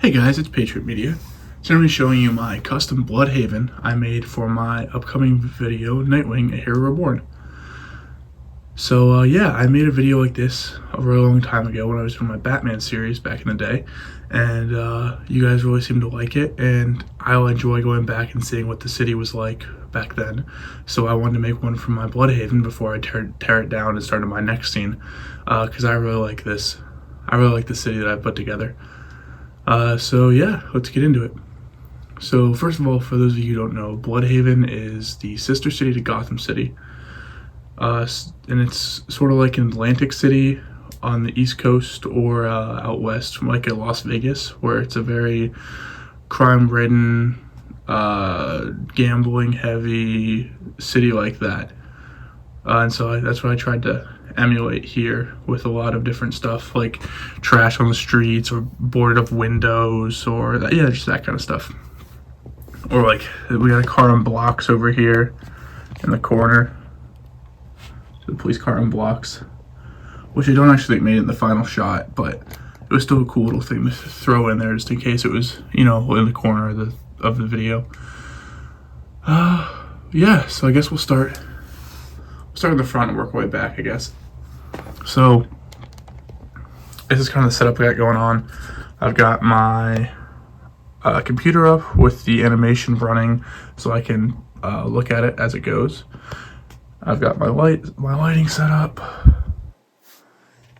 Hey guys, it's Patriot Media. Today I'm going to be showing you my custom Bludhaven I made for my upcoming video, Nightwing A Hero Reborn. So yeah, I made a video like this a very long time ago when I was doing my Batman series back in the day, and you guys really seem to like it, and I'll enjoy going back and seeing what the city was like back then. So I wanted to make one for my Bludhaven before I tear it down and start my next scene, because I really like this. I really like the city that I put together. So yeah, let's get into it. So first of all, for those of you who don't know, Bludhaven is the sister city to Gotham City. And it's sort of like an Atlantic City on the East Coast or out west, like a Las Vegas, where it's a very crime-ridden, gambling-heavy city like that. And so that's what I tried to emulate here, with a lot of different stuff like trash on the streets or boarded up windows or just that kind of stuff. Or like we got a car on blocks over here in the corner. So the police car on blocks, which I don't actually think made it in the final shot, but it was still a cool little thing to throw in there just in case it was, in the corner of the video. Yeah, so I guess we'll start in the front and work our way back, I guess. So this is kind of the setup I got going on. I've got my computer up with the animation running so I can look at it as it goes. I've got my lighting set up,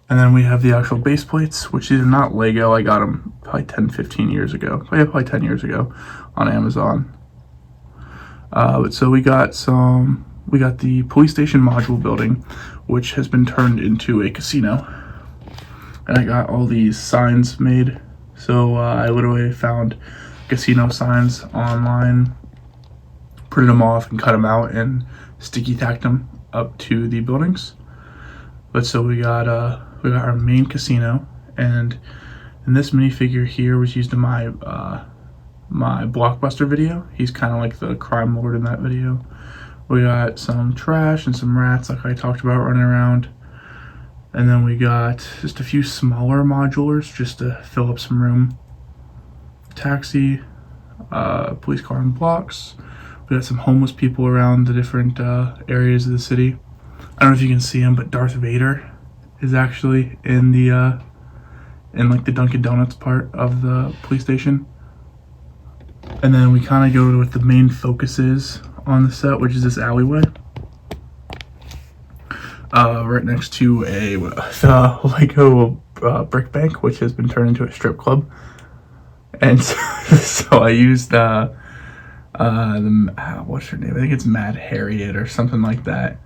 and then we have the actual base plates, which is not Lego. I got them probably 10-15 years ago. Probably 10 years ago on Amazon. So we got the police station module building, which has been turned into a casino. And I got all these signs made. So I literally found casino signs online, printed them off and cut them out and sticky tacked them up to the buildings. But so we got our main casino, and this minifigure here was used in my my Blockbuster video. He's kind of like the crime lord in that video. We got some trash and some rats, like I talked about, running around. And then we got just a few smaller modulars just to fill up some room. Taxi, police car on blocks. We got some homeless people around the different areas of the city. I don't know if you can see him, but Darth Vader is actually in the like the Dunkin' Donuts part of the police station. And then we kind of go to what the main focus is on the set, which is this alleyway, right next to a Lego brick bank, which has been turned into a strip club. And so I used what's her name? I think it's Mad Harriet or something like that.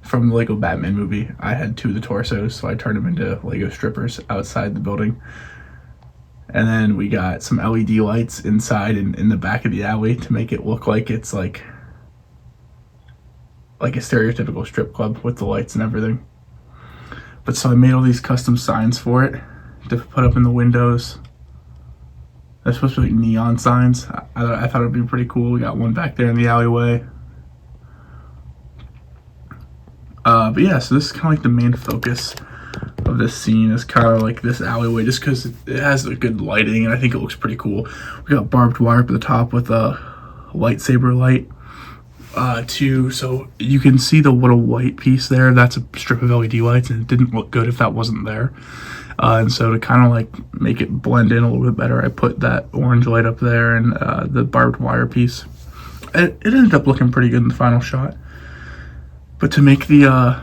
From the Lego Batman movie, I had two of the torsos, so I turned them into Lego strippers outside the building. And then we got some LED lights inside and in the back of the alley to make it look like it's like a stereotypical strip club with the lights and everything. But so I made all these custom signs for it to put up in the windows. They're supposed to be like neon signs. I thought it would be pretty cool. We got one back there in the alleyway. But yeah, so this is kind of like the main focus of this scene, is kind of like this alleyway, just because it has a good lighting and I think it looks pretty cool. We got barbed wire up at the top with a lightsaber light too, so you can see the little white piece there. That's a strip of LED lights, and it didn't look good if that wasn't there. And so to kind of like make it blend in a little bit better, I put that orange light up there and the barbed wire piece. It ended up looking pretty good in the final shot. But to make the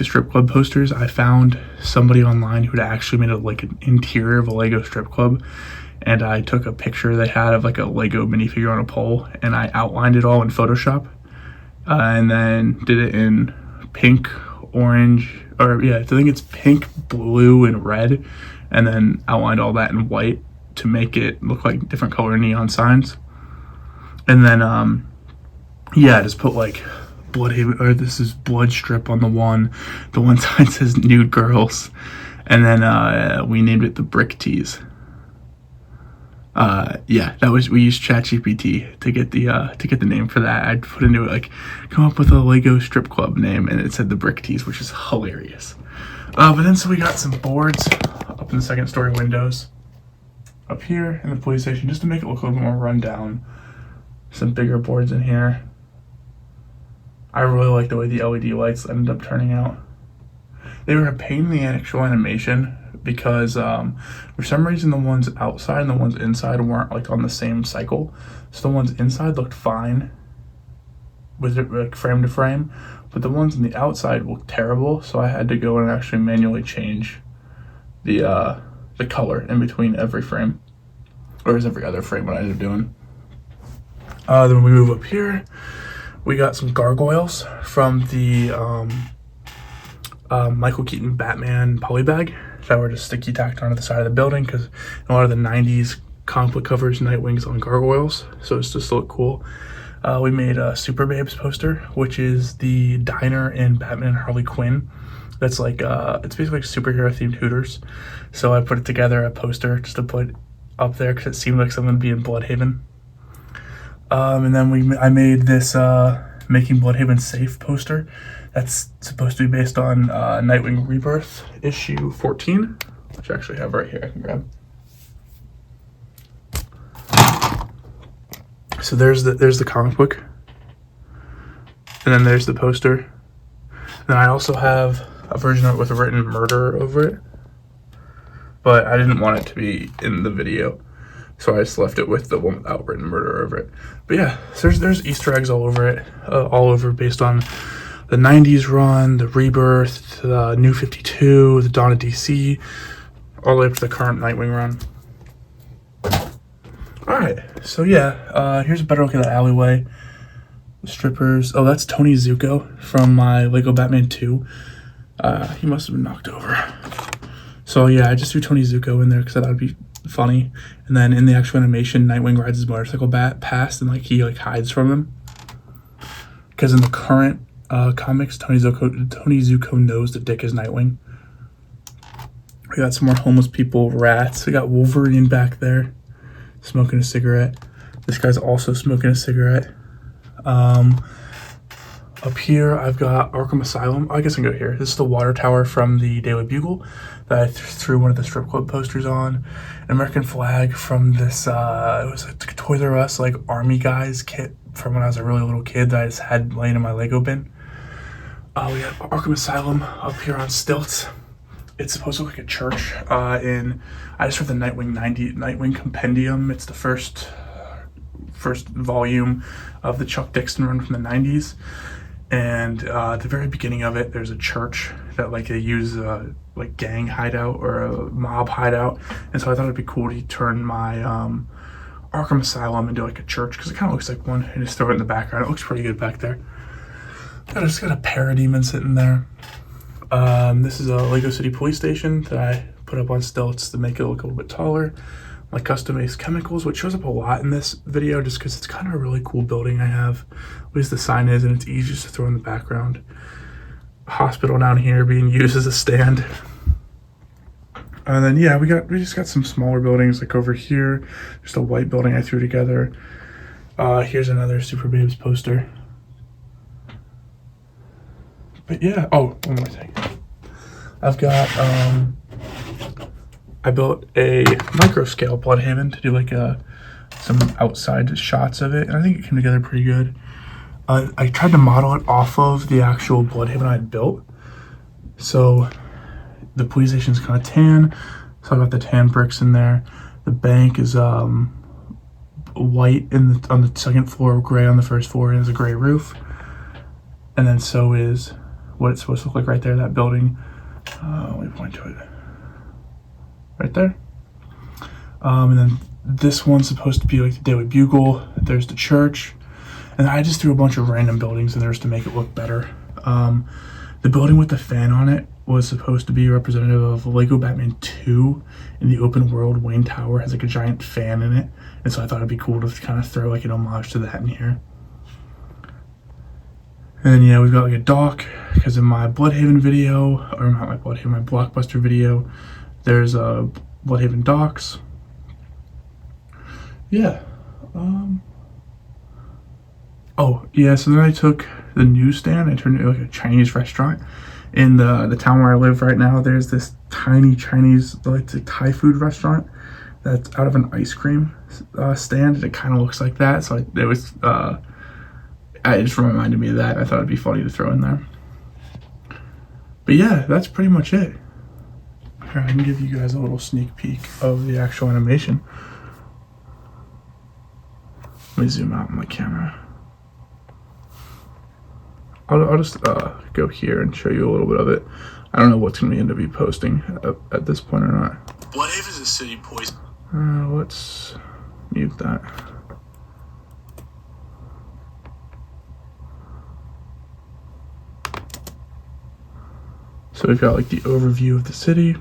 strip club posters, I found somebody online who had actually made an interior of a Lego strip club, and I took a picture they had of like a Lego minifigure on a pole, and I outlined it all in Photoshop, and then did it in pink, orange, I think it's pink, blue, and red, and then outlined all that in white to make it look like different color neon signs. And then just put like Bludhaven, or this is blood strip on the one side says nude girls, and then we named it the Brick Tees. We used ChatGPT to get the name for that. I put into it like, come up with a Lego strip club name, and it said the Brick Tees, which is hilarious. But then so we got some boards up in the second story windows. up here in the police station just to make it look a little bit more run down. Some bigger boards in here. I really like the way the LED lights ended up turning out. They were a pain in the actual animation because for some reason the ones outside and the ones inside weren't like on the same cycle. So the ones inside looked fine with it like frame to frame, but the ones on the outside looked terrible. So I had to go and actually manually change the color in between every frame, or is every other frame what I ended up doing. Then we move up here. We got some gargoyles from the Michael Keaton Batman polybag that were just sticky tacked onto the side of the building because in a lot of the 90s comic book covers, Nightwing's on gargoyles, so it's just to look cool. We made a Super Babes poster, which is the diner in Batman and Harley Quinn. That's like, it's basically like superhero themed Hooters. So I put it together, a poster, just to put up there because it seemed like something to be in Bludhaven. And then I made this Making Bludhaven Safe poster. That's supposed to be based on Nightwing Rebirth issue 14, which I actually have right here I can grab. So there's the comic book, and then there's the poster. Then I also have a version of it with a written murder over it, but I didn't want it to be in the video, so I just left it with the one without written murder over it. But yeah, so there's Easter eggs all over it, all over based on the 90s run, the Rebirth, the New 52, the Dawn of DC, all the way up to the current Nightwing run. Alright, so yeah, here's a better look at that alleyway. The strippers. Oh, that's Tony Zuko from my Lego Batman 2. He must have been knocked over. So yeah, I just threw Tony Zuko in there because I thought it'd be funny. And then in the actual animation, Nightwing rides his motorcycle past and like he like hides from him. Because in the current comics, Tony Zuko knows that Dick is Nightwing. We got some more homeless people, rats. We got Wolverine back there smoking a cigarette. This guy's also smoking a cigarette. Up here, I've got Arkham Asylum. Oh, I guess I can go here. This is the water tower from the Daily Bugle that I threw one of the strip club posters on. An American flag from this, it was a Toys R Us, like, Army Guys kit from when I was a really little kid that I just had laying in my Lego bin. We got Arkham Asylum up here on stilts. It's supposed to look like a church. I just read the Nightwing Compendium. It's the first volume of the Chuck Dixon run from the 90s. And at the very beginning of it, there's a church that like they use like gang hideout or a mob hideout. And so I thought it'd be cool to turn my Arkham Asylum into like a church because it kind of looks like one and just throw it in the background. It looks pretty good back there. I just got a parademon sitting there. This is a Lego City police station that I put up on stilts to make it look a little bit taller. My custom-made chemicals, which shows up a lot in this video just because it's kind of a really cool building I have. At least the sign is, and it's easy just to throw in the background. A hospital down here being used as a stand. And then yeah, we just got some smaller buildings like over here. Just a white building I threw together. Here's another Super Babes poster. But yeah, oh, one more thing. I've got I built a Microscale Bludhaven to do like some outside shots of it, and I think it came together pretty good. I tried to model it off of the actual Bludhaven I had built. So the police station's kind of tan, so I got the tan bricks in there. The bank is white on the second floor, gray on the first floor, and has a gray roof. And then so is what it's supposed to look like right there, that building. Let me point to it. Right there. And then this one's supposed to be like the Daily Bugle. There's the church. And I just threw a bunch of random buildings in there just to make it look better. The building with the fan on it was supposed to be representative of Lego Batman 2. In the open world, Wayne Tower has like a giant fan in it. And so I thought it'd be cool to kind of throw like an homage to that in here. And then, yeah, we've got like a dock, because in my Bludhaven video, or not my Bludhaven, my Blockbuster video, there's Bludhaven docks. Yeah. Oh, yeah, so then I took the newsstand, I turned it into like a Chinese restaurant. In the town where I live right now, there's this tiny Chinese, like the Thai food restaurant that's out of an ice cream stand, and it kind of looks like that. So it was, it just reminded me of that. I thought it'd be funny to throw in there. But yeah, that's pretty much it. Here, I can give you guys a little sneak peek of the actual animation. Let me zoom out on my camera. I'll just go here and show you a little bit of it. I don't know what's going to end up posting at this point or not. Bludhaven is a city poison. Let's mute that. So we've got like the overview of the city,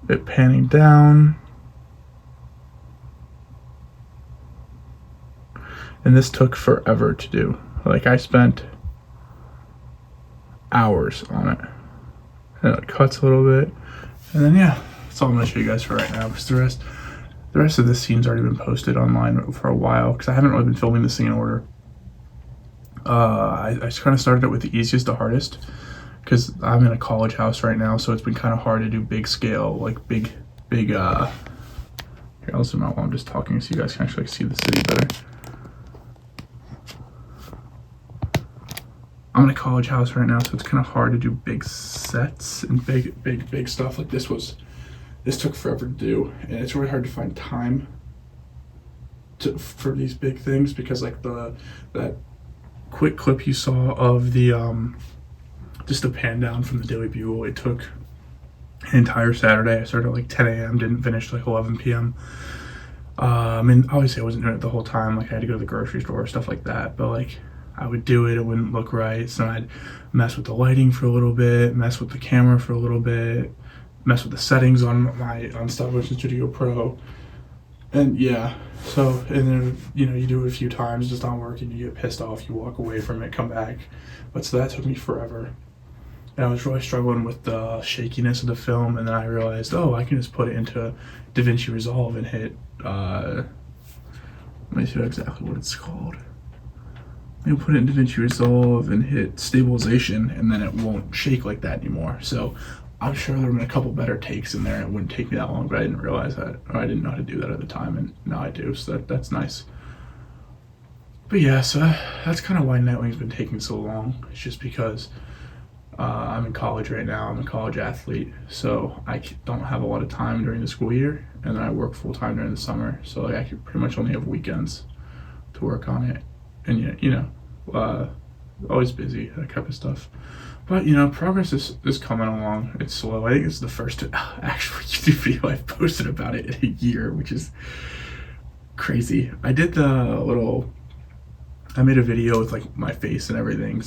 it panning down, and this took forever to do. Like, I spent hours on it, and it cuts a little bit, and then yeah, that's all I'm going to show you guys for right now, because the rest of this scene's already been posted online for a while, because I haven't really been filming this thing in order. I just kind of started it with the easiest to hardest, because I'm in a college house right now, so it's been kind of hard to do big scale, like big, here, I'll zoom out while I'm just talking so you guys can actually see the city better. I'm in a college house right now, so it's kind of hard to do big sets and big stuff. Like this took forever to do, and it's really hard to find time for these big things, because like that quick clip you saw of the just a pan down from the Daily Bugle, it took an entire Saturday. I started at like 10 a.m. didn't finish like 11 p.m. I mean, obviously I wasn't doing it the whole time. Like, I had to go to the grocery store, stuff like that, but like I would do it, it wouldn't look right, so I'd mess with the lighting for a little bit, mess with the camera for a little bit, mess with the settings on Stopmotion Studio Pro, and yeah, so, and then, you know, you do it a few times, it does not work, and you get pissed off, you walk away from it, come back. But so that took me forever, and I was really struggling with the shakiness of the film, and then I realized, oh, I can just put it into DaVinci Resolve and hit, let me see exactly what it's called. You put it in DaVinci Resolve and hit stabilization, and then it won't shake like that anymore. So I'm sure there have been a couple better takes in there, and it wouldn't take me that long, but I didn't realize that, or I didn't know how to do that at the time, and now I do, so that's nice. But yeah, so that's kind of why Nightwing's been taking so long. It's just because I'm in college right now. I'm a college athlete, so I don't have a lot of time during the school year, and then I work full time during the summer, so like I could pretty much only have weekends to work on it. And you know, always busy, that type of stuff. But you know, progress is coming along. It's slow. I think it's the first actual YouTube video I've posted about it in a year, which is crazy. I did I made a video with like my face and everything,